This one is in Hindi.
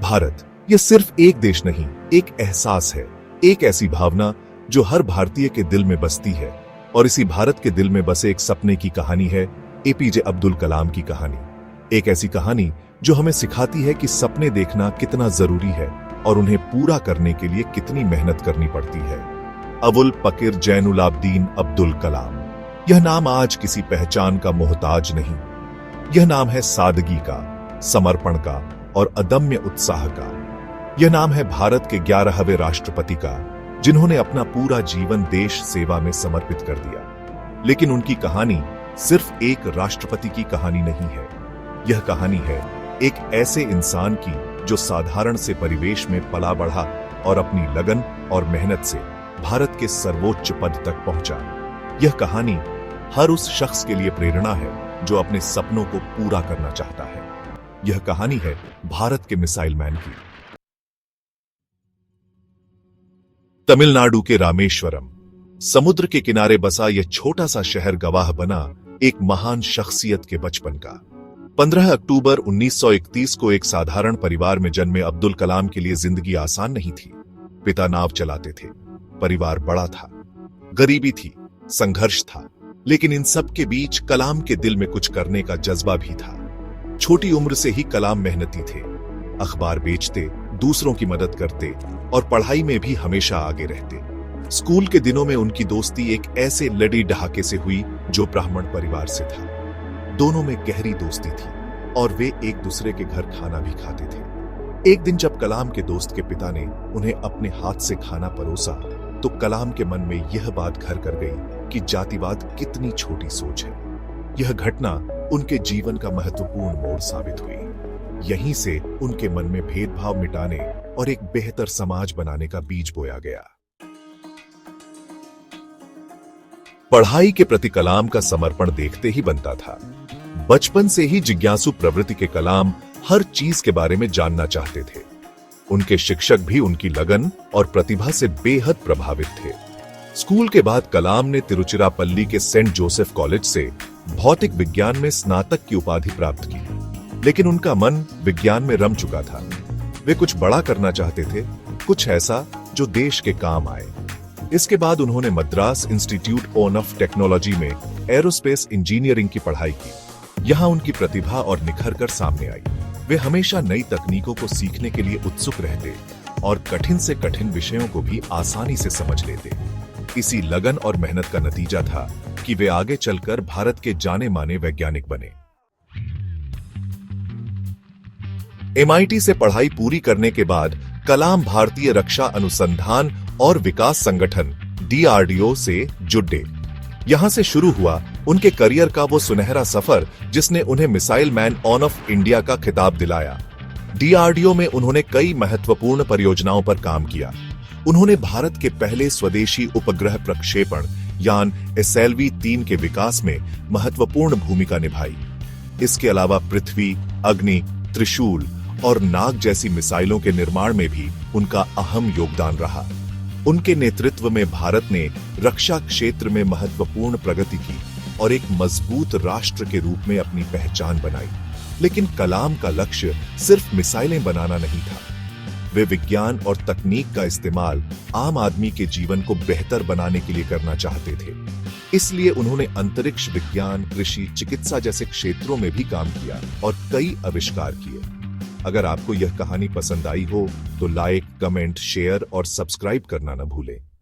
भारत ये सिर्फ एक देश नहीं, एक एहसास है, एक ऐसी भावना जो हर भारतीय के दिल में बसती है। और इसी भारत के दिल में बसे एक सपने की कहानी है एपीजे अब्दुल कलाम की कहानी। एक ऐसी कहानी जो हमें सिखाती है कि सपने देखना कितना जरूरी है और उन्हें पूरा करने के लिए कितनी मेहनत करनी पड़ती है। अबुल पकीर जैनुलाब्दीन अब्दुल कलाम, यह नाम आज किसी पहचान का मोहताज नहीं। यह नाम है सादगी का, समर्पण का और अदम्य उत्साह का। यह नाम है भारत के 11वें राष्ट्रपति का, जिन्होंने अपना पूरा जीवन देश सेवा में समर्पित कर दिया। लेकिन उनकी कहानी सिर्फ एक राष्ट्रपति की कहानी नहीं है। यह कहानी है एक ऐसे इंसान की जो साधारण से परिवेश में पला बढ़ा और अपनी लगन और मेहनत से भारत के सर्वोच्च पद तक पहुंचा। यह कहानी हर उस शख्स के लिए प्रेरणा है जो अपने सपनों को पूरा करना चाहता है। यह कहानी है भारत के मिसाइल मैन की। तमिलनाडु के रामेश्वरम, समुद्र के किनारे बसा यह छोटा सा शहर गवाह बना एक महान शख्सियत के बचपन का। 15 अक्टूबर 1931 को एक साधारण परिवार में जन्मे अब्दुल कलाम के लिए जिंदगी आसान नहीं थी। पिता नाव चलाते थे, परिवार बड़ा था, गरीबी थी, संघर्ष था, लेकिन इन सब के बीच कलाम के दिल में कुछ करने का जज्बा भी था। छोटी उम्र से ही कलाम मेहनती थे, अखबार बेचते, दूसरों की मदद करते और पढ़ाई में भी हमेशा आगे रहते। स्कूल के दिनों में उनकी दोस्ती एक ऐसे लड़ी डहाके से हुई जो ब्राह्मण परिवार से था। दोनों में गहरी दोस्ती थी और वे एक दूसरे के घर खाना भी खाते थे। एक दिन जब कलाम के दोस्त के पिता ने उन्हें अपने हाथ से खाना परोसा तो कलाम के मन में यह बात घर कर गई कि जातिवाद कितनी छोटी सोच है। यह घटना उनके जीवन का महत्वपूर्ण मोड़ साबित हुई। यहीं से उनके मन में भेदभाव मिटाने और एक बेहतर समाज बनाने का बीज बोया गया। पढ़ाई के प्रति कलाम का समर्पण देखते ही बनता था। बचपन से ही जिज्ञासु प्रवृत्ति के कलाम हर चीज के बारे में जानना चाहते थे। उनके शिक्षक भी उनकी लगन और प्रतिभा से बेहद प्रभावित थे। स्कूल के बाद कलाम ने तिरुचिरापल्ली के सेंट जोसेफ कॉलेज से भौतिक विज्ञान में स्नातक की उपाधि प्राप्त की, लेकिन उनका मन विज्ञान में रम चुका था। वे कुछ बड़ा करना चाहते थे, कुछ ऐसा जो देश के काम आए। इसके बाद उन्होंने मद्रास इंस्टीट्यूट ऑफ टेक्नोलॉजी में एरोस्पेस इंजीनियरिंग की पढ़ाई की। यहाँ उनकी प्रतिभा और निखर कर सामने आई। वे हमेशा नई तकनीकों को सीखने के लिए उत्सुक रहते और कठिन से कठिन विषयों को भी आसानी से समझ लेते। इसी लगन और मेहनत का नतीजा था कि वे आगे चलकर भारत के जाने माने वैज्ञानिक बने। MIT से पढ़ाई पूरी करने के बाद कलाम भारतीय रक्षा अनुसंधान और विकास संगठन DRDO से जुड़े। यहां से शुरू हुआ उनके करियर का वो सुनहरा सफर जिसने उन्हें मिसाइल मैन ऑफ इंडिया का खिताब दिलाया। DRDO में उन्होंने कई महत्वपूर्ण परियोजनाओं पर काम किया। उन्होंने भारत के पहले स्वदेशी उपग्रह प्रक्षेपण यान SLV-3 के विकास में महत्वपूर्ण भूमिका निभाई। इसके अलावा पृथ्वी, अग्नि, त्रिशूल और नाग जैसी मिसाइलों के निर्माण में भी उनका अहम योगदान रहा। उनके नेतृत्व में भारत ने रक्षा क्षेत्र में महत्वपूर्ण प्रगति की और एक मजबूत राष्ट्र के रूप में अपनी पहचान बनाई। लेकिन कलाम का लक्ष्य सिर्फ मिसाइलें बनाना नहीं था। वे विज्ञान और तकनीक का इस्तेमाल आम आदमी के जीवन को बेहतर बनाने के लिए करना चाहते थे। इसलिए उन्होंने अंतरिक्ष विज्ञान, कृषि, चिकित्सा जैसे क्षेत्रों में भी काम किया और कई आविष्कार किए। अगर आपको यह कहानी पसंद आई हो तो लाइक, कमेंट, शेयर और सब्सक्राइब करना न भूलें।